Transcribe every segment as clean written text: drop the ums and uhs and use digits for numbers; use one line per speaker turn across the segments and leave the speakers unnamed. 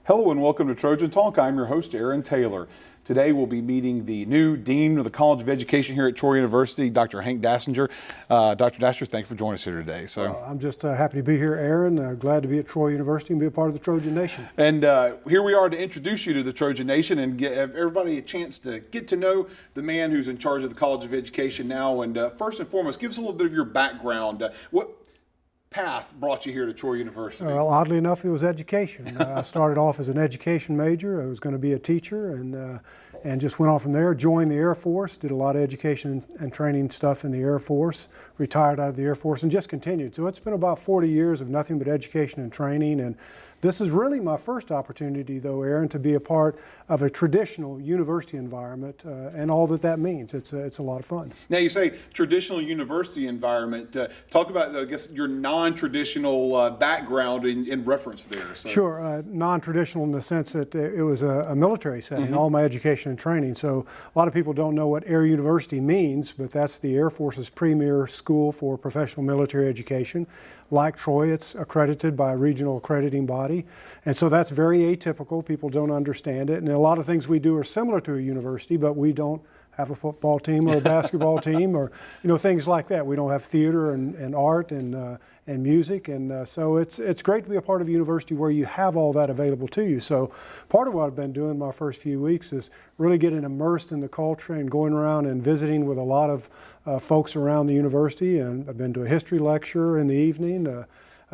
Hello and welcome to Trojan Talk. I'm your host, Aaron Taylor. Today we'll be meeting the new Dean of the College of Education here at Troy University, Dr. Hank Dasinger. Dr. Dasinger, thanks for joining us here today.
I'm just happy to be here, Aaron. Glad to be at Troy University and be a part of the Trojan Nation.
And here we are to introduce you to the Trojan Nation and give everybody a chance to get to know the man who's in charge of the College of Education now. And first and foremost, give us a little bit of your background. What path brought you here to Troy University?
Well, oddly enough, it was education. I started off as an education major. I was going to be a teacher and just went on from there, joined the Air Force, did a lot of education and training stuff in the Air Force, retired out of the Air Force and just continued. So it's been about 40 years of nothing but education and training. And this is really my first opportunity, though, Aaron, to be a part of a traditional university environment and all that means. It's a lot of fun.
Now, you say traditional university environment. Talk about, I guess, your non-traditional background in reference there. So.
Sure. Non-traditional in the sense that it was a military setting, all my education and training. So a lot of people don't know what Air University means, but that's the Air Force's premier school for professional military education. Like Troy, it's accredited by a regional accrediting body. And so that's very atypical. People don't understand it. And a lot of things we do are similar to a university, but we don't have a football team or a basketball team or things like that. We don't have theater and art and music. And so it's great to be a part of a university where you have all that available to you. So part of what I've been doing my first few weeks is really getting immersed in the culture and going around and visiting with a lot of folks around the university. And I've been to a history lecture in the evening, a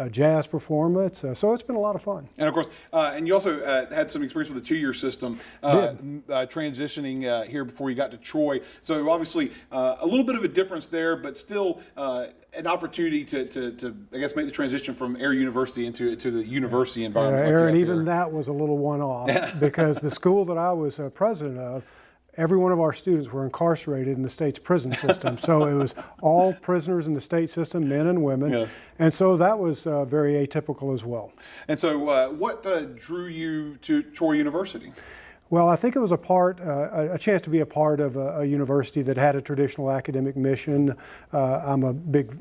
jazz performance. So it's been a lot of fun.
And of course, and you also had some experience with the two-year system, transitioning here before you got to Troy. So obviously a little bit of a difference there, but still an opportunity to I guess, make the transition from Air University into the university environment.
Aaron, even that was a little one-off because the school that I was president of, every one of our students were incarcerated in the state's prison system. So it was all prisoners in the state system, men and women.
Yes.
And so that was very atypical as well.
And so what drew you to Troy University?
Well, I think it was a chance to be a part of a university that had a traditional academic mission. I'm a big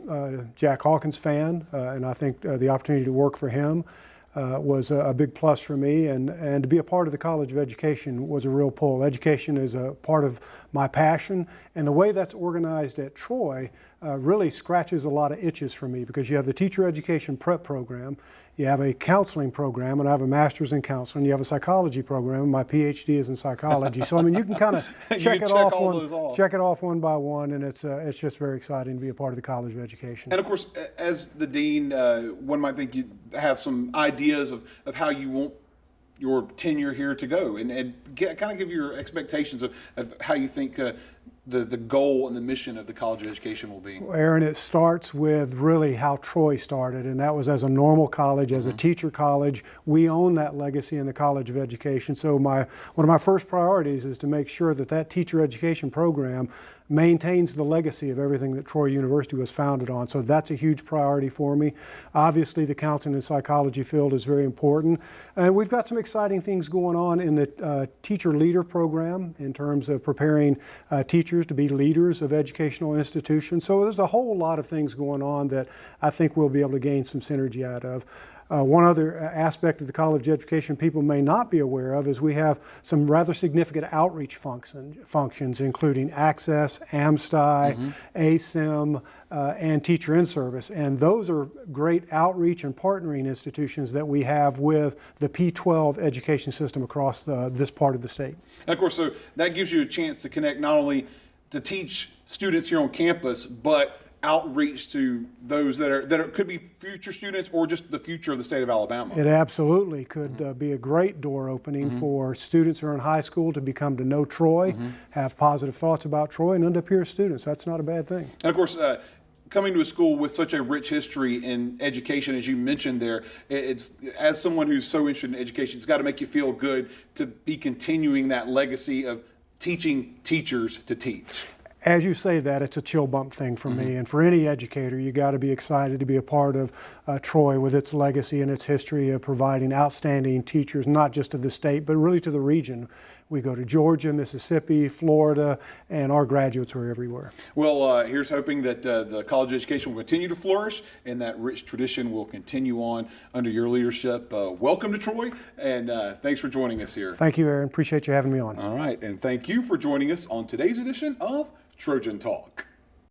Jack Hawkins fan, and I think the opportunity to work for him was a big plus for me, and to be a part of the College of Education was a real pull. Education is a part of my passion, and the way that's organized at Troy really scratches a lot of itches for me because you have the teacher education prep program, you have a counseling program, and I have a master's in counseling, you have a psychology program, and my PhD is in psychology. So I mean, you can kind of check it off one by one, and it's just very exciting to be a part of the College of Education.
And of course, as the dean, one might think you have some ideas of how you want your tenure here to go, and kind of give your expectations of how you think the goal and the mission of the College of Education will be.
Well, Aaron, it starts with really how Troy started, and that was as a normal college, as a teacher college. We own that legacy in the College of Education. So one of my first priorities is to make sure that teacher education program maintains the legacy of everything that Troy University was founded on. So that's a huge priority for me. Obviously, the counseling and psychology field is very important. And we've got some exciting things going on in the teacher leader program in terms of preparing teachers to be leaders of educational institutions. So there's a whole lot of things going on that I think we'll be able to gain some synergy out of. One other aspect of the College of Education people may not be aware of is we have some rather significant outreach functions, including Access, AMSTI, ASIM, and Teacher in Service. And those are great outreach and partnering institutions that we have with the P12 education system across this part of the state.
And of course, so that gives you a chance to connect not only to teach students here on campus, but outreach to those that could be future students or just the future of the state of Alabama.
It absolutely could be a great door opening for students who are in high school to become to know Troy, have positive thoughts about Troy, and end up here as students. That's not a bad thing.
And of course, coming to a school with such a rich history in education, as you mentioned there, it's as someone who's so interested in education, it's got to make you feel good to be continuing that legacy of teaching teachers to teach.
As you say that, it's a chill bump thing for me, and for any educator, you got to be excited to be a part of Troy with its legacy and its history of providing outstanding teachers, not just to the state, but really to the region. We go to Georgia, Mississippi, Florida, and our graduates are everywhere.
Well, here's hoping that the college education will continue to flourish and that rich tradition will continue on under your leadership. Welcome to Troy, and thanks for joining us here.
Thank you, Aaron. Appreciate you having me on.
All right, and thank you for joining us on today's edition of Trojan Talk.